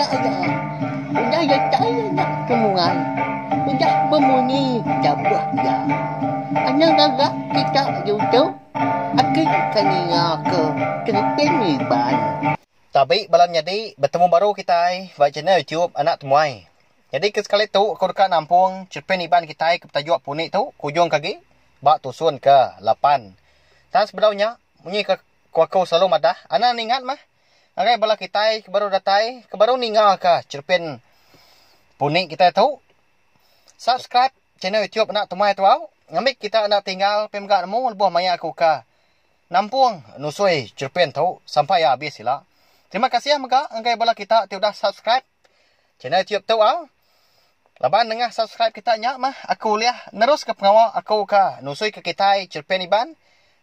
Nya ya. Udah ya saya nak kemuan. Udah memunyi jabah ya. Anak agak kita YouTube. Akhir kanina ke Peniban. Tapi balam jadi bertemu baru kita buat channel YouTube anak temuai. Jadi sekali tu aku dekat nampung Peniban kita ke tajuk punik tu kujung kaki bak tusun ke 8. Dan sebenarnya bunyi ke aku selalu madah. Anak ingat mah. Agai bala kita baru datai ke baru ningal ke cerpen punik kita tu. Subscribe channel YouTube anak temuai tu au. Ngambil kita nak tinggal pemgak nemu buah maya aku ke nampung nusui cerpen tu sampai habis sila. Terima kasih mega angkai bala kita sudah subscribe channel YouTube tu au. Laban dengar subscribe kita nya mah aku lihat nerus ke pengawal aku ke nusui ke kita cerpen iban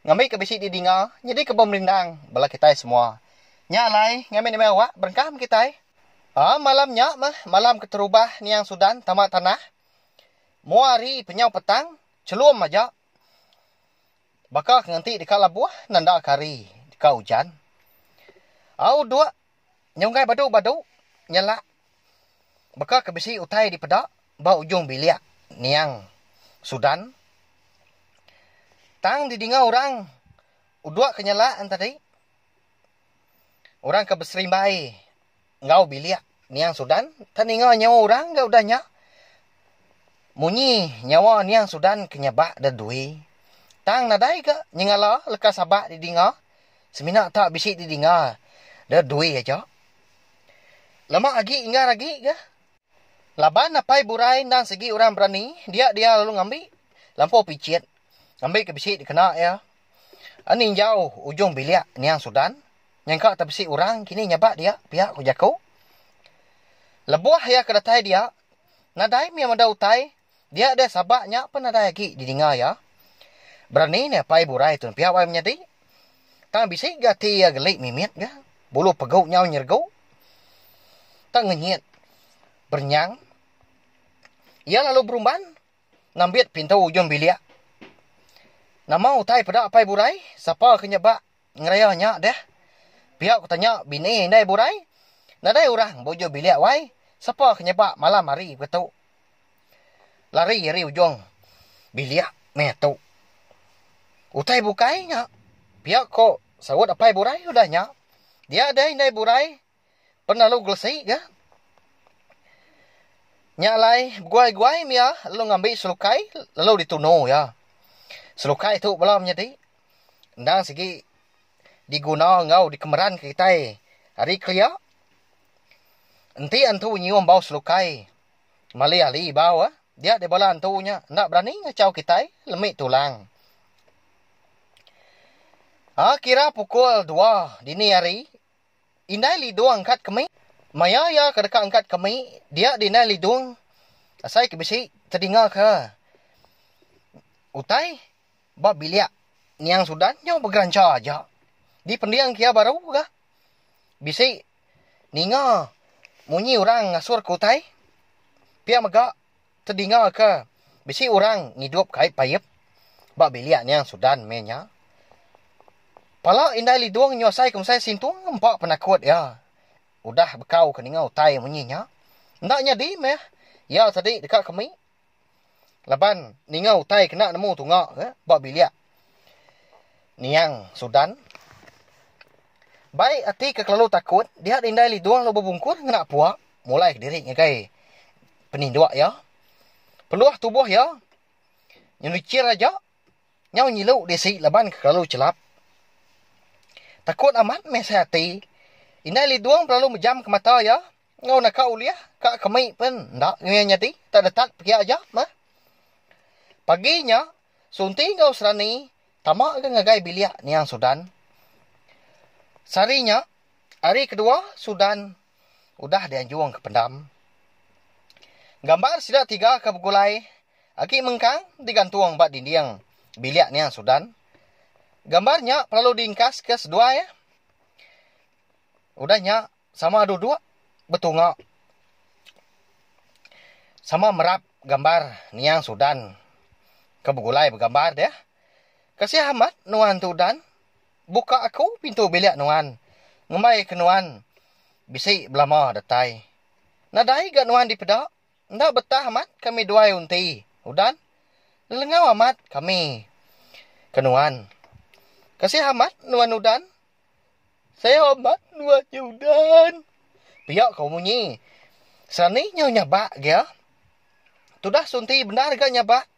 ngambil ke bisi di dingal jadi ke pemerintang bala kita semua. Nya lai ngambil ni awak berkam kita. Malamnya mah malam keterubah ni yang Sudan tamat tanah. Muari penyau petang celum aja. Bakal nganti dekat labuah nanda kari dekat hujan. Au dua nyonggai badu-badu nyala. Bakal kebisi utai di pedak ba ujung biliak niang Sudan. Tang didingau orang udua kenyalaan tadi. Orang ke beserimbai ngau biliak niang Sudan taningau nyawa orang gak udahnya. Munyi nyawa niang Sudan kenyabak dan dui. Tang nadai ke nyengala lekas sabak di dinga. Semina tak bisik di dinga. Dah dui aja. Lama lagi ingat lagi ke. Laban napai burai dan segi orang berani. Dia lalu ngambil lampau picit. Ngambil ke bisik dikena ya. Ani jauh ujung biliak niang Sudan. Yang kak tak bisik orang kini nyabak dia pihak kujaku. Lebuah ya kedatai dia. Nadai mi ada utai. Dia ada sabaknya pun nadai lagi di dinga ya. Berani ni pai burai tu pihak wai menyadi. Tang bisik gati ya gelik mimit ga. Bulu pegau nyau nyergau. Tang ngenyit. Bernyang. Ia lalu berumban. Nambit pintu ujung biliak. Nama utai pada pai burai. Siapa kenyabak ngerayanya dah. Pihak ku tanya bini ndai burai. Nadai orang bojo biliak wai. Siapa kenyabak malam hari betul. Lari ujung biliak metu. Utai bukainya. Pihak kok sawut apai burai udahnya. Dia ada indai burai. Pernah lu gelesi ke? Nyalai guai-guai mia. Lalu ngambil selukai. Lalu ditunuh ya. Selukai itu belum jadi. Ndang segi. Diguna ngau dikemeran ke kita. Hari kelia. Enti antu nyium bau selukai. Mali ali bau ah. Dia di bala antunya. Ndak berani ngacau kita. Lemik tulang. Kira pukul 2 dini hari. Indai lidung angkat kami. Maya ya kedekat angkat kami. Dia dinai lidung. Asai kebisi terdengar ke. Utai. Bab biliak. Niang Sudan. Yang bergeranca aja. Di pendiang kia baru ke. Bisi. Ninga. Munyi orang ngasur ke utai. Pia megak. Terdengar ke. Bisi orang ngidup kait payip. Bab biliak niang Sudan menya. Pala indai lidung nyosai kumsai sintung empak penakut ya. Udah bekau ke ningau tai munyinya. Ndaknya di meh. Ya tadi dekat kami. Laban ningau tai kena nemu tungak ke. Bak biliak. Niang Sudan. Baik hati kekelalu takut. Dia indai lidung lo berbungkur ngena puak. Mulai ke diri ngagai. Peninduak ya. Peluah tubuh ya. Nyucir aja. Nyau nyilu desi laban kekelalu celap. Takut amat mesah hati. Indai lidung perlu menjam ke mata ya. Ngau nak kau uliah. Kak kami pun. Ndak nyati. Tak detak pergi aja. Mah. Paginya. Sunti ngau serani. Tamak ke ngagai biliak niang Sudan. Sarinya. Hari kedua. Sudan. Udah dianjung ke pendam. Gambar sida 3 ke begulai. Aki mengkang. Digantung bat dinding. Biliak niang Sudan. Gambarnya perlu diingkas ke sedua ya. Udahnya sama dua betungak. Sama merap gambar niang Sudan. Kebegulai bergambar deh. Kasih amat nuan Sudan. Buka aku pintu bilik nuan. Ngemai ke nuan. Bisik belama datai. Nadai gak nuan di pedak. Ndak betah amat kami duai unti. Udan. Lelengau amat kami. Kenuan. Kasih amat nuan udan. Saya amat nuan udan. Piak kau munyi. Serani nyau nyabak ya. Tudah sunti benar gak nyabak.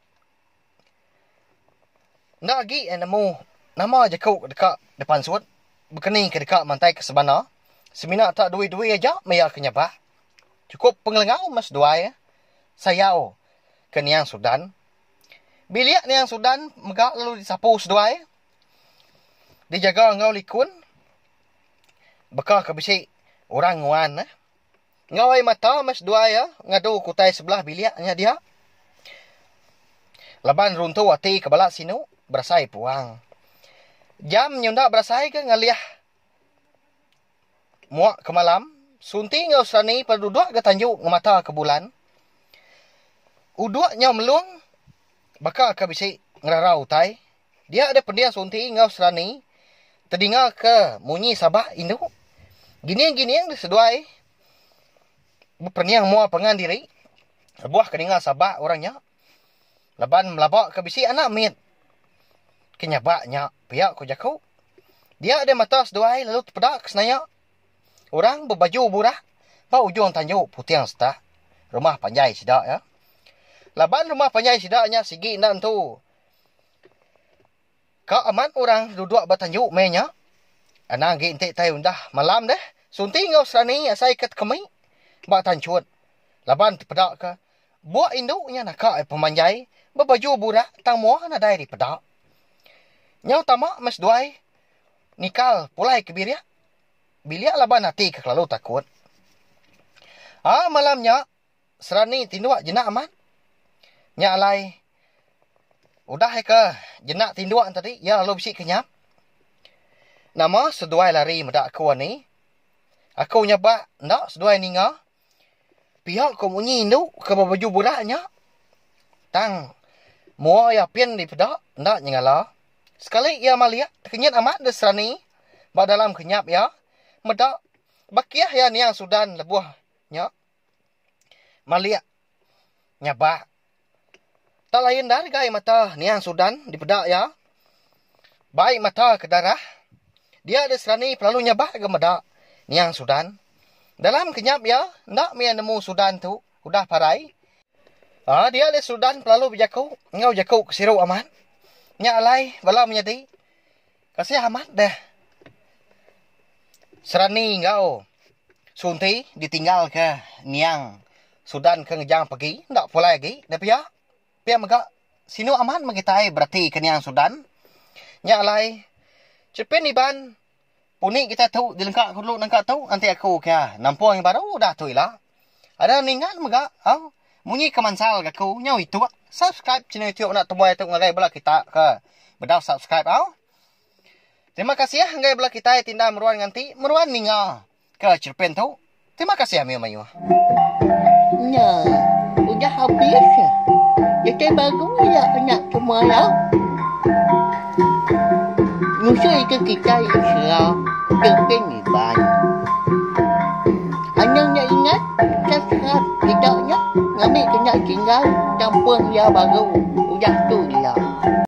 Ndak lagi nemu. Nama aja kau dekat depan suat. Berkening ke dekat mantai ke sebana. Semina tak duit-duit aja, maya kenyabak. Cukup pengelengau mas dua ya. Sayau ke Niang Sudan. Biliak Niang Sudan megak lalu disapu sedua ya. Dijaga ngau likun. Bekah ke bisik orang nguan. Ngau ay mata mas dua ya. Ngadu kutai sebelah biliaknya dia. Laban runtuh hati ke balak sinu. Berasai puang. Jam nyunda berasai ke ngaliah. Muak ke malam. Sunti ngau serani penduduk ke tanjuk ngemata ke bulan. Uduaknya meluang. Bakal ke bisik ngerarau tai. Dia ada pendia sunti ngau serani. Terdinga ke munyi sabah indu. Gini-gini yang diseduai. Berperniang mua pengan diri. Buah keninga sabah orangnya. Laban melabak ke bisik anak mit. Kenyabaknya pihak ko jakau. Dia ada mata seduai lalu terpedak kesenaya. Orang berbaju burah. Pak ujung tanjuk putih yang setah. Rumah panjai sidak ya. Laban rumah panjai sidaknya sigi nan tu. Kau aman orang duduk bertanjuk menya. Anang gintik tay undah malam deh. Sunti ngau serani asai ket kami. Bak tancut. Laban terpedak ke. Buat induknya nak kau pemanjai. Berbaju burah. Tang muah nadai di pedak. Nyau tamak mas duai. Nikal pulai ke biriak. Biliak laban hati ke lalu takut. Malamnya. Serani tinduak jenak amat. Nyak alai. Udah ke jenak tinduak tadi. Ya lalu bisik kenyap. Nama seduai lari medak aku ni. Aku nyabak. Ndak seduai ninga. Pihak ko munyi induk. Ke baju buraknya. Tang. Mua ya pian di pedak. Ndak nyengala. Sekali ia maliak. Kenyat amat de serani. Bak dalam kenyap ya. Medak. Bakiah ya Niang Sudan lebuhnya. Maliak. Nyabak. Tak lain dari gai mata Niang Sudan di pedak ya. Baik mata ke darah. Dia ada serani perlu nyabak ke medak Niang Sudan. Dalam kenyap ya. Ndak mian nemu Sudan tu. Udah parai. Dia ada Sudan perlu berjakau. Ngau jakau kesiru amat. Nyak alai. Walau menyedi. Kasih amat dah. Serani ngau. Sunti ditinggal ke Niang Sudan ke ngejang pergi. Ndak pulai lagi. Dia pihak. Pihak megak. Sinu aman mengitai berarti ke Niang Sudan. Nyak alai. Cepin iban. Punik kita tahu. Dilengkak dulu nangkak tahu. Nanti aku ke nampung yang baru. Dah tu ilah. Ada ningan megak. Munyi kemansal ke aku. Nyau itu. Subscribe channel YouTube nak temuai tu ngagai bela kita ke. Bedau subscribe Terima kasih ya. Ngai belah kita tindak meruan nganti. Meruan ninga. Ke cerpen tu. Terima kasih ya Mayu. Nah, udah habis. Jadi baru ya nak semua ya. Nyusul ke kita Islam. Cerpen Iban. Anaknya ingat. Subscribe tidaknya. Ngambil kena tinggal. Campur ya baru. Udah tu